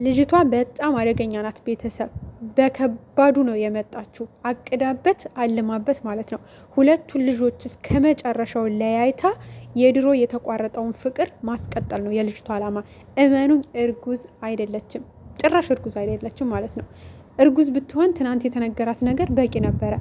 ልጅቷ በጣም አደገኛ ናት። ቤተሰብ በከባዱ ነው የመጣችው፣ አቅዳበት አልማበት ማለት ነው። ሁለቱን ልጆች እስከ መጨረሻው ለያይታ የድሮ የተቋረጠውን ፍቅር ማስቀጠል ነው የልጅቷ አላማ። እመኑኝ እርጉዝ አይደለችም፣ ጭራሽ እርጉዝ አይደለችም ማለት ነው። እርጉዝ ብትሆን ትናንት የተነገራት ነገር በቂ ነበረ።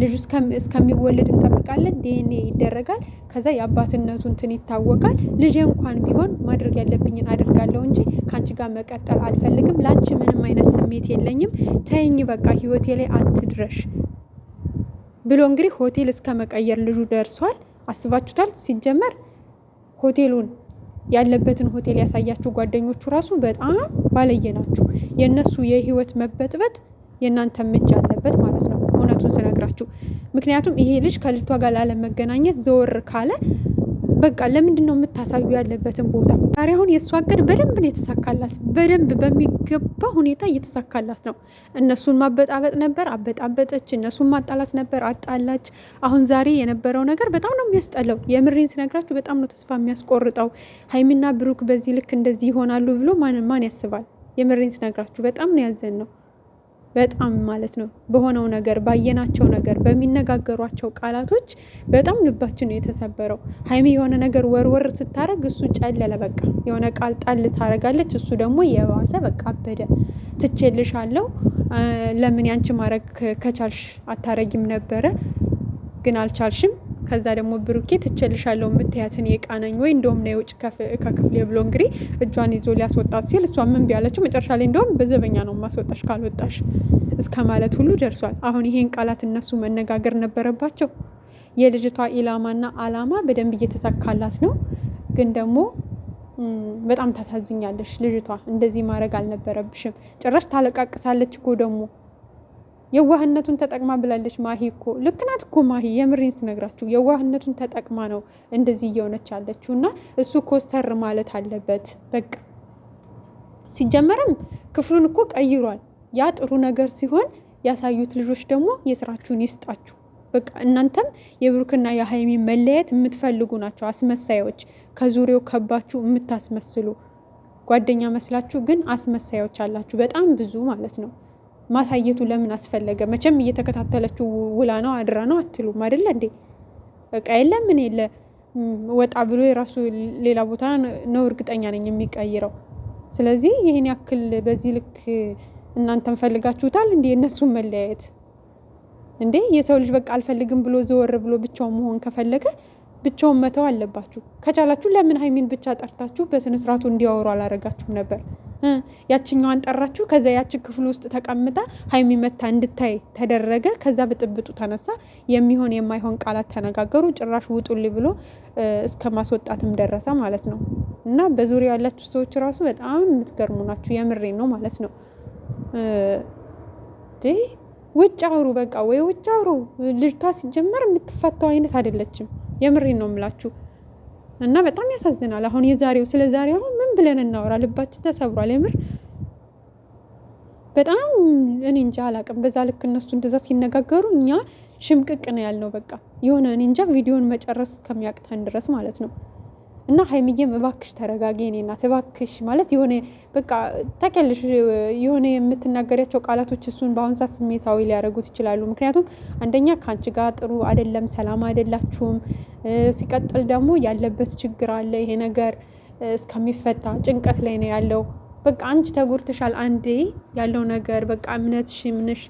ልጁ እስከሚወለድ እንጠብቃለን፣ ዲኤንኤ ይደረጋል፣ ከዛ የአባትነቱ እንትን ይታወቃል። ልጄ እንኳን ቢሆን ማድረግ ያለብኝን አድርጋለሁ እንጂ ከአንቺ ጋር መቀጠል አልፈልግም፣ ለአንቺ ምንም አይነት ስሜት የለኝም፣ ተይኝ በቃ ህይወቴ ላይ አትድረሽ ብሎ እንግዲህ ሆቴል እስከ መቀየር ልጁ ደርሷል። አስባችሁታል? ሲጀመር ሆቴሉን ያለበትን ሆቴል ያሳያችሁ ጓደኞቹ ራሱ በጣም ባለየ ናችሁ። የእነሱ የህይወት መበጥበጥ የእናንተ እጅ አለበት ማለት ነው፣ እውነቱን ስነግራችሁ። ምክንያቱም ይሄ ልጅ ከልጅቷ ጋር ላለመገናኘት ዘወር ካለ በቃ ለምንድን ነው የምታሳዩ ያለበትን ቦታ? ዛሬ አሁን የእሷ እቅድ በደንብ ነው የተሳካላት፣ በደንብ በሚገባ ሁኔታ እየተሳካላት ነው። እነሱን ማበጣበጥ ነበር፣ አበጣበጠች። እነሱን ማጣላት ነበር፣ አጣላች። አሁን ዛሬ የነበረው ነገር በጣም ነው የሚያስጠላው። የምሬን ስነግራችሁ በጣም ነው ተስፋ የሚያስቆርጠው። ሀይሚና ብሩክ በዚህ ልክ እንደዚህ ይሆናሉ ብሎ ማን ያስባል? የምሬን ስነግራችሁ በጣም ነው ያዘን ነው በጣም ማለት ነው። በሆነው ነገር፣ ባየናቸው ነገር፣ በሚነጋገሯቸው ቃላቶች በጣም ልባችን ነው የተሰበረው። ሀይሚ የሆነ ነገር ወርወር ስታረግ እሱ ጨለለ። በቃ የሆነ ቃል ጣል ታረጋለች፣ እሱ ደግሞ የባሰ በቃ አበደ። ትቼልሻለሁ፣ ለምን ያንቺ ማድረግ ከቻልሽ አታረጊም ነበረ፣ ግን አልቻልሽም። ከዛ ደግሞ ብሩኬ ትቼልሻለሁ የምትያትን የቃነኝ ወይ እንደውም ነው የውጭ ከክፍሌ ብሎ እንግዲህ እጇን ይዞ ሊያስወጣት ሲል እሷ ምን ቢያለችው መጨረሻ ላይ እንደውም በዘበኛ ነው ማስወጣሽ ካልወጣሽ እስከ ማለት ሁሉ ደርሷል። አሁን ይሄን ቃላት እነሱ መነጋገር ነበረባቸው። የልጅቷ ኢላማና አላማ በደንብ እየተሳካላት ነው። ግን ደግሞ በጣም ታሳዝኛለሽ ልጅቷ። እንደዚህ ማድረግ አልነበረብሽም። ጭራሽ ታለቃቅሳለች እኮ ደግሞ የዋህነቱን ተጠቅማ ብላለች። ማሂ እኮ ልክ ናት እኮ ማሂ፣ የምሬን ስነግራችሁ የዋህነቱን ተጠቅማ ነው እንደዚህ እየሆነች ያለችው። እና እሱ ኮስተር ማለት አለበት በቃ። ሲጀመርም ክፍሉን እኮ ቀይሯል። ያ ጥሩ ነገር ሲሆን ያሳዩት ልጆች ደግሞ የስራችሁን ይስጣችሁ። በቃ እናንተም የብሩክና የሀይሚ መለየት የምትፈልጉ ናቸው አስመሳዮች። ከዙሪያው ከባችሁ የምታስመስሉ ጓደኛ መስላችሁ ግን አስመሳዮች አላችሁ በጣም ብዙ ማለት ነው። ማሳየቱ ለምን አስፈለገ? መቼም እየተከታተለችው ውላ ነው አድራ ነው አትሉም አይደለ እንዴ? በቃ የለም ምን የለ ወጣ ብሎ የራሱ ሌላ ቦታ ነው እርግጠኛ ነኝ የሚቀይረው። ስለዚህ ይህን ያክል በዚህ ልክ እናንተን ፈልጋችሁታል እንዴ? እነሱን መለያየት እንዴ? የሰው ልጅ በቃ አልፈልግም ብሎ ዘወር ብሎ ብቻውን መሆን ከፈለገ ብቻውን መተው አለባችሁ። ከቻላችሁ ለምን ሀይሚን ብቻ ጠርታችሁ በስነ ስርዓቱ እንዲያወሩ አላረጋችሁም ነበር? ያችኛዋን ጠራችሁ፣ ከዛ ያች ክፍል ውስጥ ተቀምጣ ሀይሚ መታ እንድታይ ተደረገ። ከዛ ብጥብጡ ተነሳ፣ የሚሆን የማይሆን ቃላት ተነጋገሩ። ጭራሽ ውጡልኝ ብሎ እስከ ማስወጣትም ደረሰ ማለት ነው። እና በዙሪያ ያላችሁ ሰዎች ራሱ በጣም የምትገርሙ ናችሁ። የምሬን ነው ማለት ነው። ውጭ አውሩ በቃ፣ ወይ ውጭ አውሩ። ልጅቷ ሲጀመር የምትፈታው አይነት አይደለችም። የምሬን ነው የምላችሁ። እና በጣም ያሳዝናል። አሁን የዛሬው ስለ ዛሬው አሁን ምን ብለን እናወራ? ልባችን ተሰብሯል። የምር በጣም እኔ እንጃ አላቅም። በዛ ልክ እነሱ እንደዛ ሲነጋገሩ እኛ ሽምቅቅ ነው ያልነው። በቃ የሆነ እኔ እንጃ ቪዲዮን መጨረስ ከሚያቅተን ድረስ ማለት ነው። እና ሀይሚዬም እባክሽ ተረጋጊ የኔ እናት እባክሽ። ማለት የሆነ በቃ ታውቂያለሽ የሆነ የምትናገሪያቸው ቃላቶች እሱን በአሁን ሰዓት ስሜታዊ ሊያደርጉት ይችላሉ። ምክንያቱም አንደኛ ከአንቺ ጋር ጥሩ አይደለም፣ ሰላም አይደላችሁም። ሲቀጥል ደግሞ ያለበት ችግር አለ። ይሄ ነገር እስከሚፈታ ጭንቀት ላይ ነው ያለው። በቃ አንቺ ተጎድተሻል። አንዴ ያለው ነገር በቃ እምነትሽ ምንሽ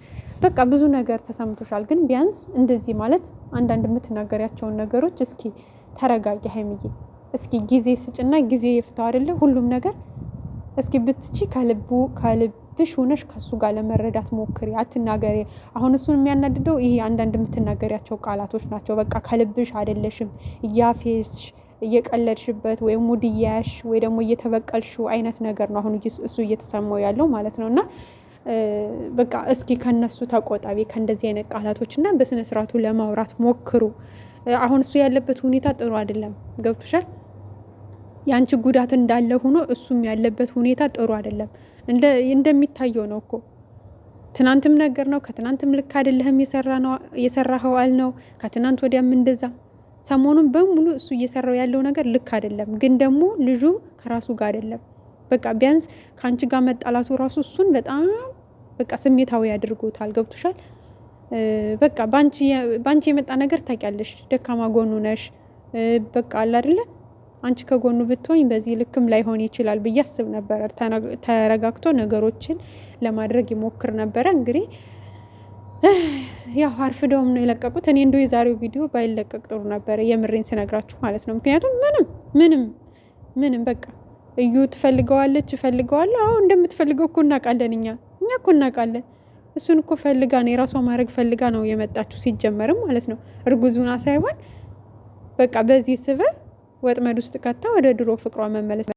በቃ ብዙ ነገር ተሰምቶሻል። ግን ቢያንስ እንደዚህ ማለት አንዳንድ የምትናገሪያቸውን ነገሮች እስኪ ተረጋጊ ሀይሚዬ። እስኪ ጊዜ ስጭና ጊዜ ይፍታው አይደለ ሁሉም ነገር። እስኪ ብትቺ ከልብሽ ሆነሽ ከሱ ጋር ለመረዳት ሞክሪ፣ አትናገሪ። አሁን እሱን የሚያናድደው ይሄ አንዳንድ የምትናገሪያቸው ቃላቶች ናቸው። በቃ ከልብሽ አይደለሽም፣ እያፌስሽ እየቀለድሽበት ወይም ሙድ እያያሽ ወይ ደግሞ እየተበቀልሽው አይነት ነገር ነው አሁን እሱ እየተሰማው ያለው ማለት ነው። እና በቃ እስኪ ከነሱ ተቆጣቢ ከእንደዚህ አይነት ቃላቶች እና በስነ ስርዓቱ ለማውራት ሞክሩ። አሁን እሱ ያለበት ሁኔታ ጥሩ አይደለም። ገብቶሻል? ያንቺ ጉዳት እንዳለ ሆኖ እሱም ያለበት ሁኔታ ጥሩ አይደለም። እንደሚታየው ነው እኮ ትናንትም ነገር ነው፣ ከትናንትም ልክ አይደለህም የሰራኸው አልነው፣ ከትናንት ወዲያም እንደዛ። ሰሞኑን በሙሉ እሱ እየሰራው ያለው ነገር ልክ አይደለም። ግን ደግሞ ልጁ ከራሱ ጋር አይደለም። በቃ ቢያንስ ከአንቺ ጋር መጣላቱ ራሱ እሱን በጣም በቃ ስሜታዊ አድርጎታል። ገብቶሻል? በቃ ባንቺ የመጣ ነገር ታውቂያለሽ፣ ደካማ ጎኑ ነሽ። በቃ አለ አይደለ? አንቺ ከጎኑ ብትሆኝ በዚህ ልክም ላይሆን ይችላል ብዬ አስብ ነበረ። ተረጋግቶ ነገሮችን ለማድረግ ይሞክር ነበረ። እንግዲህ ያው አርፍደውም ነው የለቀቁት። እኔ እንደው የዛሬው ቪዲዮ ባይለቀቅ ጥሩ ነበረ፣ የምሬን ስነግራችሁ ማለት ነው። ምክንያቱም ምንም በቃ እዩ ትፈልገዋለች፣ እፈልገዋለሁ። አዎ እንደምትፈልገው እኮ እናውቃለን። እኛ እኮ እናውቃለን። እሱን እኮ ፈልጋ ነው የራሷ ማድረግ ፈልጋ ነው የመጣችሁ ሲጀመርም ማለት ነው። እርጉዙና ሳይሆን በቃ በዚህ ስበብ ወጥመድ ውስጥ ከታ ወደ ድሮ ፍቅሯ መመለስ